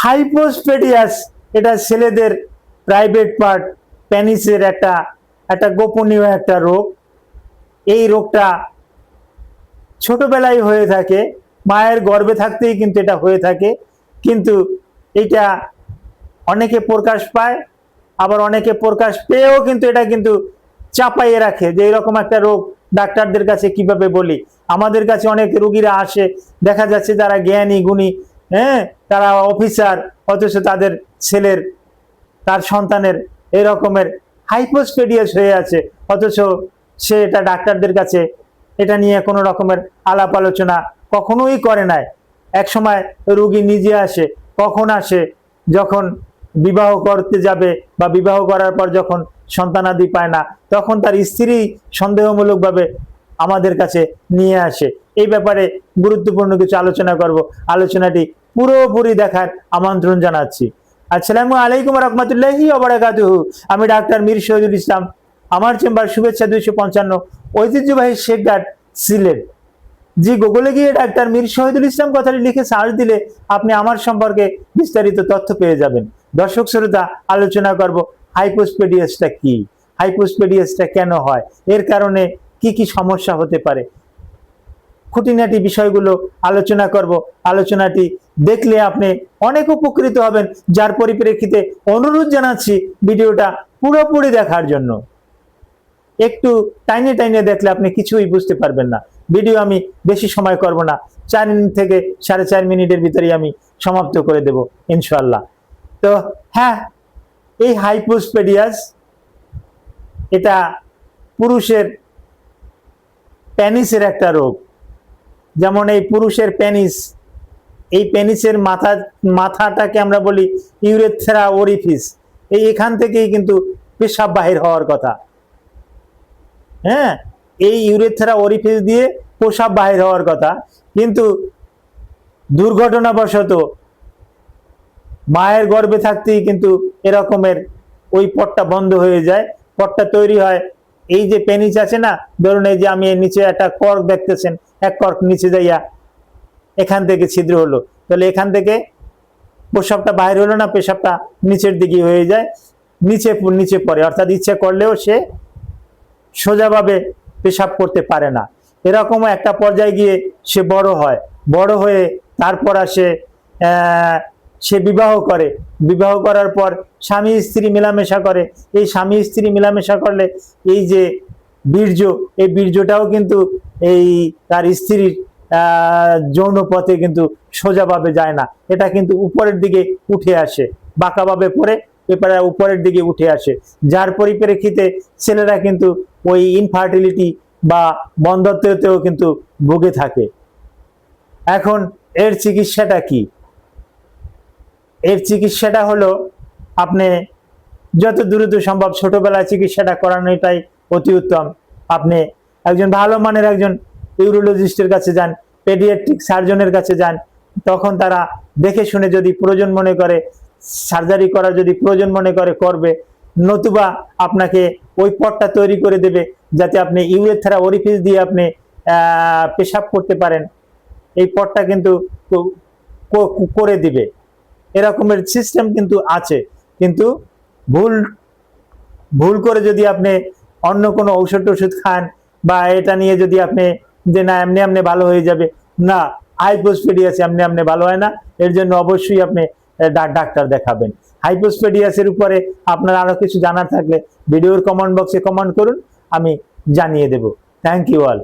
Hypospadias এটা ছেলেদের private part পেনিসের একটা একটা গোপনীয় একটা রোগ। এই রোগটা ছোটবেলায় হয়ে থাকে, মায়ের গর্ভে থাকতেই কিন্তু এটা হয়ে থাকে, কিন্তু এটা অনেকে প্রকাশ পায়, আবার অনেকে প্রকাশ পেয়েও কিন্তু এটা কিন্তু চাপাইয়ে রাখে যে এরকম একটা রোগ ডাক্তারদের কাছে কিভাবে বলি। আমাদের কাছে অনেক রোগীরা আসে, দেখা যাচ্ছে যারা জ্ঞানী গুণী, হ্যাঁ, তারা অফিসার, অথচ তাদের ছেলের তার সন্তানের এরকমের হাইপোস্পেডিয়াস হয়ে আছে, অথচ সে এটা ডাক্তারদের কাছে এটা নিয়ে কোনো রকমের আলাপ আলোচনা কখনোই করে নাই। এক সময় রোগী নিজে আসে, কখন আসে, যখন বিবাহ করতে যাবে বা বিবাহ করার পর যখন সন্তানাদি পায় না, তখন তার স্ত্রী সন্দেহমূলকভাবে আমাদের কাছে নিয়ে আসে। এই ব্যাপারে গুরুত্বপূর্ণ কিছু আলোচনা করব, আলোচনাটি পুরোপুরি দেখার আমন্ত্রণ জানাচ্ছি। আসসালামু আলাইকুম রহমতুল্লাহি ওয়া বারাকাতুহু। আমি ডাক্তার মীর শহীদুল ইসলাম, আমার চেম্বার শুভেচ্ছা 255, ঐতিহ্যবাহী শেখঘাট, সিলেট। জি, গুগলে গিয়ে ডাক্তার মীর শহীদুল ইসলাম কথাটি লিখে সার্চ দিলে আপনি আমার সম্পর্কে বিস্তারিত তথ্য পেয়ে যাবেন। দর্শক শ্রোতা, আলোচনা করব হাইপোস্পেডিয়াসটা কি, হাইপোস্পেডিয়াসটা কেন হয়, এর কারণে কি কি সমস্যা হতে পারে, খুঁটিনাটি বিষয়গুলো আলোচনা করব। আলোচনাটি দেখলে আপনি অনেক উপকৃত হবেন, যার পরিপ্রেক্ষিতে অনুরোধ জানাচ্ছি ভিডিওটা পুরোপুরি দেখার জন্য। একটু টাইনে টাইনে দেখলে আপনি কিছুই বুঝতে পারবেন না। ভিডিও আমি বেশি সময় করব না, 4 থেকে 4.5 মিনিটের ভিতরেই আমি সমাপ্ত করে দেব ইনশাআল্লাহ। তো হ্যাঁ, এই হাইপোস্পেডিয়াস এটা পুরুষের পেনিসের একটা রোগ। যেমন এই পুরুষের পেনিস, এই পেনিসের মাথাটাকে আমরা বলি ইউরেথ্রা ওরিফিস। এখান থেকেই কিন্তু পেশাব বাহির হওয়ার কথা। হ্যাঁ, এই ইউরেথ্রা ওরিফিস দিয়ে পেশাব বাহির হওয়ার কথা, কিন্তু দুর্ঘটনাবশত মায়ের গর্ভে থাকতেই কিন্তু এরকমের ওই পটটা বন্ধ হয়ে যায়। পটটা তৈরি হয়, এই যে পেনিস আছে না, ধরুন এই যে আমি নিচে একটা কর্ক দেখতেছেন, এক কর্ক নিচে যাইয়া এখান থেকে ছিদ্র হলো, তাহলে এখান থেকে পেশাবটা বাইরে হলো না, পেশাবটা নিচের দিকে হয়ে যায়, নিচে পড়ে, অর্থাৎ ইচ্ছে করলেও সে সোজাভাবে পেশাব করতে পারে না। এরকম একটা পর্যায়ে গিয়ে সে বড় হয়, বড় হয়ে তারপর সে বিবাহ করে, বিবাহ করার পর স্বামী স্ত্রী মেলামেশা করে। এই স্বামী স্ত্রী মেলামেশা করলে এই যে বীর্য, এই বীর্যটাও কিন্তু এই তার স্ত্রীর যৌন পথে কিন্তু সোজাভাবে যায় না, এটা কিন্তু উপরের দিকে উঠে আসে, বাঁকাভাবে পড়ে এরপরে উপরের দিকে উঠে আসে, যার পরিপ্রেক্ষিতে ছেলেরা কিন্তু ওই ইনফার্টিলিটি বা বন্ধ্যত্বেও কিন্তু ভুগে থাকে। এখন এর চিকিৎসাটা কি? এর চিকিৎসাটা হলো আপনি যত দ্রুত সম্ভব ছোটবেলায় চিকিৎসাটা করানোটাই অতি উত্তম। আপনি একজন ভালো মানের একজন ইউরোলজিস্টের কাছে যান, পেডিয়াট্রিক সার্জনের কাছে যান, তখন তারা দেখে শুনে যদি প্রয়োজন মনে করে সার্জারি করা, যদি প্রয়োজন মনে করে করবে, নতুবা আপনাকে ওই পটটা তৈরি করে দেবে যাতে আপনি ইউরেথ্রা ওরিফিস দিয়ে আপনি পেশাব করতে পারেন। এই পটটা কিন্তু করে দিবে, এরকমের সিস্টেম কিন্তু আছে। কিন্তু ভুল করে যদি আপনি অন্য কোনো ঔষধ খান বা এটা নিয়ে যদি আপনি যে না এমনি এমনি ভালো হয়ে যাবে, না, হাইপোস্পেডিয়াস এমনি এমনি ভালো হয় না। এর জন্য অবশ্যই আপনি ডাক্তার দেখাবেন। হাইপোস্পেডিয়াসের উপরে আপনার আরো কিছু জানার থাকলে ভিডিওর কমেন্ট বক্সে কমেন্ট করুন, আমি জানিয়ে দেব। Thank you all.